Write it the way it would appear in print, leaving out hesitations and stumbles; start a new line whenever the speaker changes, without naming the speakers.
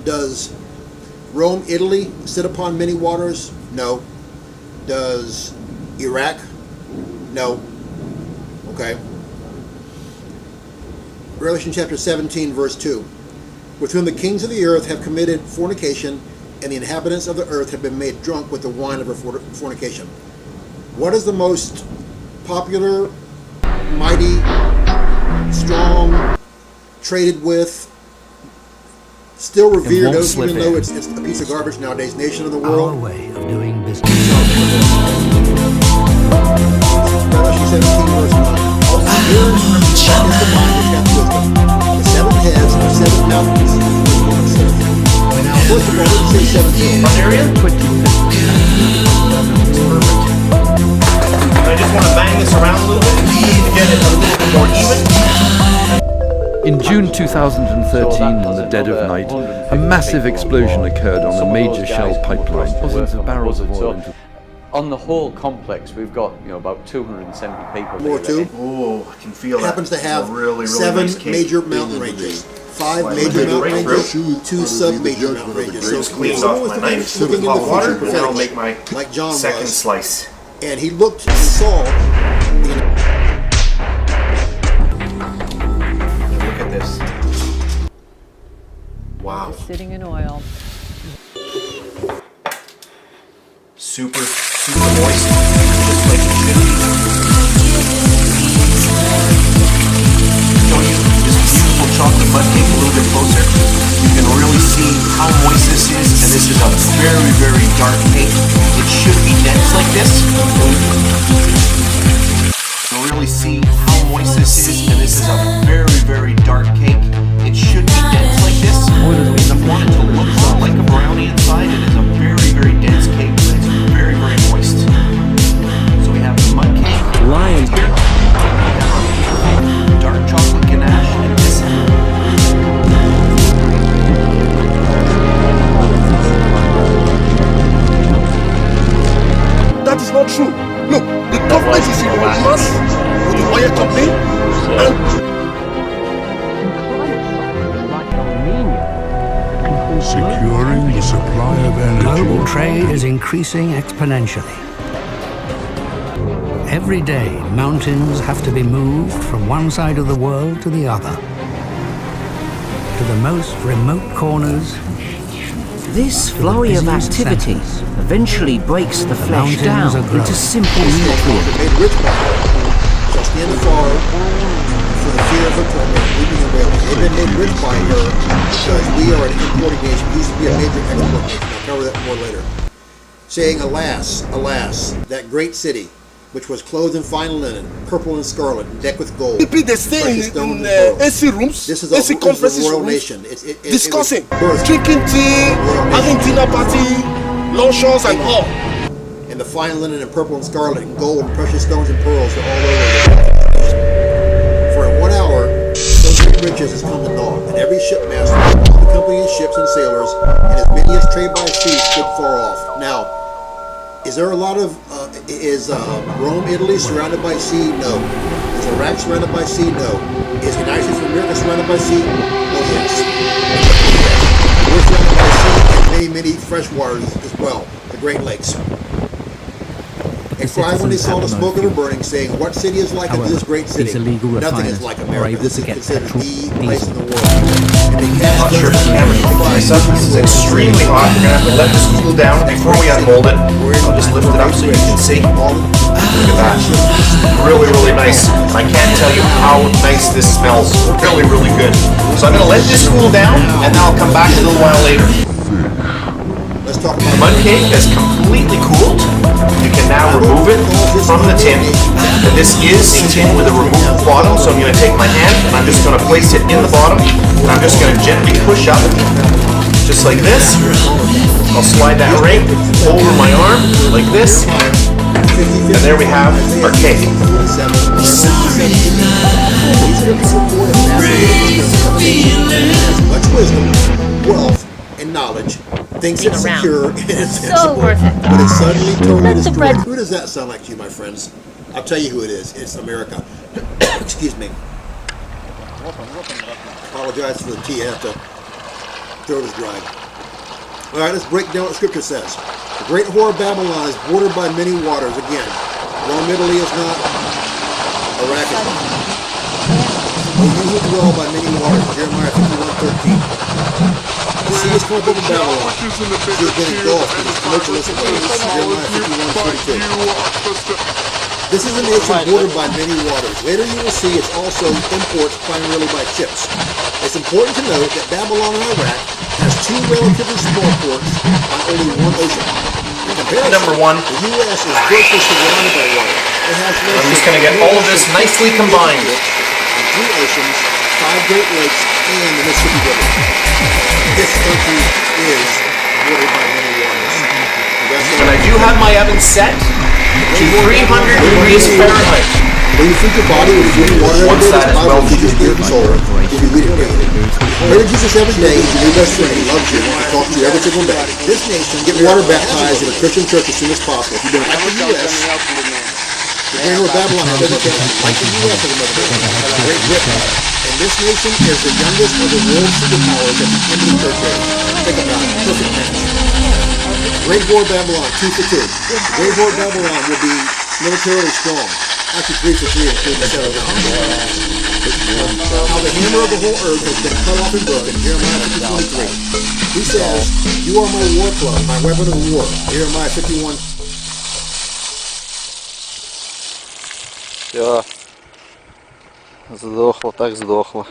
Does Rome, Italy sit upon many waters? No. Does Iraq? No. Okay. Revelation chapter 17, verse 2. With whom the kings of the earth have committed fornication, and the inhabitants of the earth have been made drunk with the wine of her fornication. What is the most popular, mighty, strong, traded with, still revered, even though it's a piece of garbage nowadays, nation of the world?
Our way of doing business.
Revelation 17, verse 9. Also, here is the mind which hath wisdom. The seven heads are seven mountains. Now, first of all, let's say 17.
Front area? Perfect. I just want to bang this around a little bit to get it a little bit more even.
In June 2013, in the dead of night, a massive explosion occurred on a major Shell pipeline. Thousands of barrels of oil into...
On the whole complex, we've got about 270 people.
More too.
Oh, I can feel that.
Happens to have
really
seven
nice
major mountain ranges, 5 major mountain ranges, 2 sub-major mountain ranges. So
cleans off my knife,
looking in the
hot water,
future
and then I'll make
prophetically,
my
like John
second
was,
slice.
and he looked and saw.
Look at this. Wow.
Sitting in oil.
Super moist, just like it should be. Show you this beautiful chocolate mud cake a little bit closer. You can really see how moist this is, and this is a very, very dark cake. It should be dense like this. You can really see how moist this is, and this is a very, very dark cake. It should be dense like this. I want it to look like a brownie inside. It is a very, very dense cake. Very, very moist. So we have the mud cake
Lion
here. We have our dark chocolate ganache and this.
That is not true. Look, the government is in mass with the oil company and
securing the supply of energy.
Global trade is increasing exponentially. Every day, mountains have to be moved from one side of the world to the other, to the most remote corners.
This flurry of activity eventually breaks the flesh down into simple nutrients.
Shall stand afar for the fear of her torment, weeping and wailing. They've been made rich by her because we are an importing nation. We used to be a major export nation. I'll cover that more later. Saying, alas, alas, that great city, which was clothed in fine linen, purple and scarlet, and decked with gold.
people they stay in AC rooms,
This is
AC
a
conferences
royal
rooms,
nation.
discussing,
birthed
drinking tea, having dinner party, luncheons and all.
and the fine linen and purple and scarlet and gold and precious stones and pearls are all over. For in 1 hour, so great riches has come to naught, and every shipmaster, all the company of ships and sailors, and as many as trade by sea stood far off. Now, is there a lot of, is Rome, Italy surrounded by sea? No. Is Iraq surrounded by sea? No. Is the United States of America surrounded by sea? Oh yes. We're surrounded by sea and many, many fresh waters as well, the Great Lakes. And cried when they saw the smoke of her burning, saying, what city is like unto this great city? Nothing is like America. This is considered the place in the world. And they cast
Not sure if the camera can pick this up. This is extremely hot. We're going to have to let this cool down before we unmold it. I'll just lift it up so you can see. Look at that. Really, really nice. I can't tell you how nice this smells. Really, really good. So I'm going to let this cool down, and then I'll come back a little while later.
Let's talk
The mud cake has completely cooled. You can now remove it from the tin. And this is a tin with a removable bottom, so I'm going to take my hand and I'm just going to place it in the bottom, and I'm just going to gently push up, just like this. I'll slide that right over my arm, like this. And there we have our cake.
Much wisdom, wealth, and knowledge. Thinks it's secure and it's sensible,
worth it.
but it's suddenly totally
Let the
destroyed.
bread-
Who does that sound like to you, my friends? I'll tell you who it is. It's America. Excuse me. Apologize for the tea. I have to throat is dry. All right, let's break down what Scripture says. The great whore of Babylon is bordered by many waters. Again, Rome, Italy is not Arrakis. O you who dwell by many waters, Jeremiah 51:13. The sea has come up over Babylon. She has been engulfed in its tumultuous waves, Jeremiah 51:42. This is a nation bordered by many waters. Later you will see it's also imports primarily by ships. It's important to note that Babylon and Iraq has two relatively small ports on only one ocean. In comparison,
Number one.
the U.S. is virtually surrounded by water. It has no
I'm just going to get all of this nicely combined.
on 3 oceans, 5 Great Lakes, and the Mississippi River. This country is bordered by many waters.
And I do have my oven set to 300 degrees Fahrenheit.
When you feed your body with food and water every
Once
day,
that
the
is well
Bible teaches
heated.
good soul if you read it daily. Pray to Jesus every day. He's your new best friend. He loves you and wants to talk to you every single day. This nation, get water baptized in a Christian church as soon as possible. If you've been active in the U.S., the Grand War of Babylon has education like the U.S. as a mother, Great Britain. And this nation is the youngest of the world superpowers at the end of the church age. Think about it. Perfect match. Great War of Babylon, 2 for 2. Great War of Babylon will be militarily strong. Actually 3 for 3, including the seven. How the hammer of the whole earth has been cut off and broken, Jeremiah 50:23. He says, you are my war club, my weapon of war, Jeremiah 51.
Все, сдохло, так сдохло.